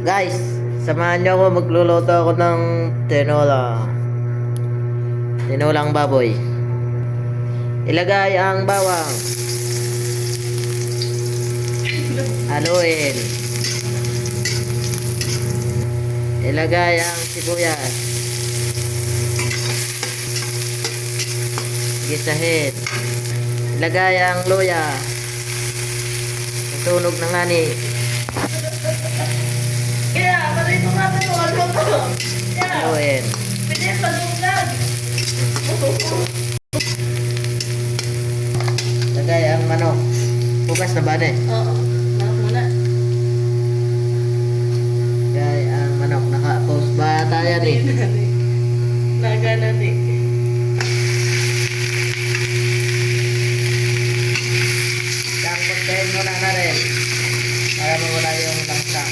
Guys, samahan niyo ako, magluluto ako ng tinola. Tinolang baboy. Ilagay ang bawang. Haluin. Ilagay ang sibuyas. Gisahin. Ilagay ang luya. Natunog na nga ni. Kaya, patay ko nga tayo. Ano to? Kaya, Haluin. pwede paluglag. Ilagay ang manok. Bukas na ba na eh? Oo. Nakap muna. Ilagay ang manok. Naka-post ba tayo eh? Naganan eh. Pagkain muna na rin. Para mawala yung langsa.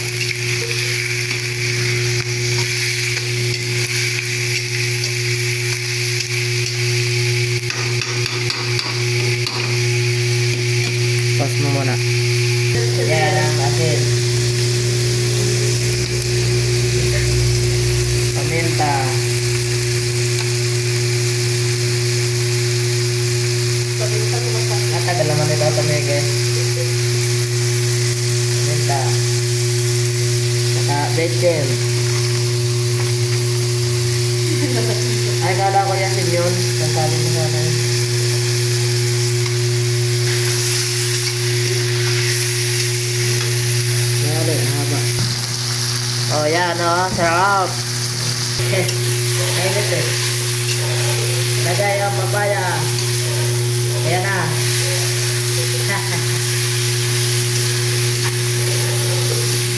Pause mo muna. Yan ang asin. Paminta. Pabinta ko magpapit. Matagal naman ito tumigil. Paminta. Saka bacon. Ay, kala ko yasin yun. Sasabi mo sana yun. Yari, haba. Oh, yan oh. Sarap. Ayun ito. Lagay ang papaya. Ayan na.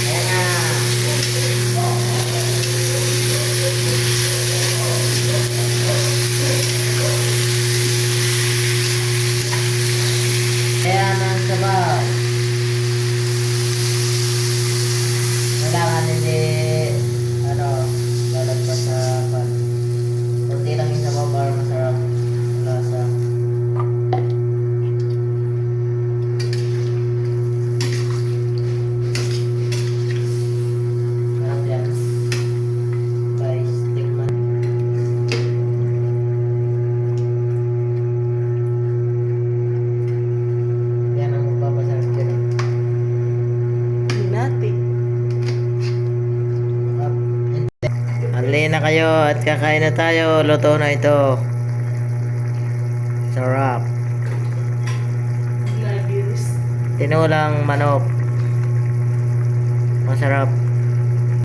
Ayan na. Ayan ang sabaw. Kailangan hindi lalagpas sa pan. Kunti lang yung sabaw para masarap ang lasa. Sarap yan. Guys, tikman. Yan ang magpapasarap dyan eh. Hinati. Hali na kayo at kakain na tayo. Luto na ito. Sarap. Nagiris. Tinulang manok. Masarap.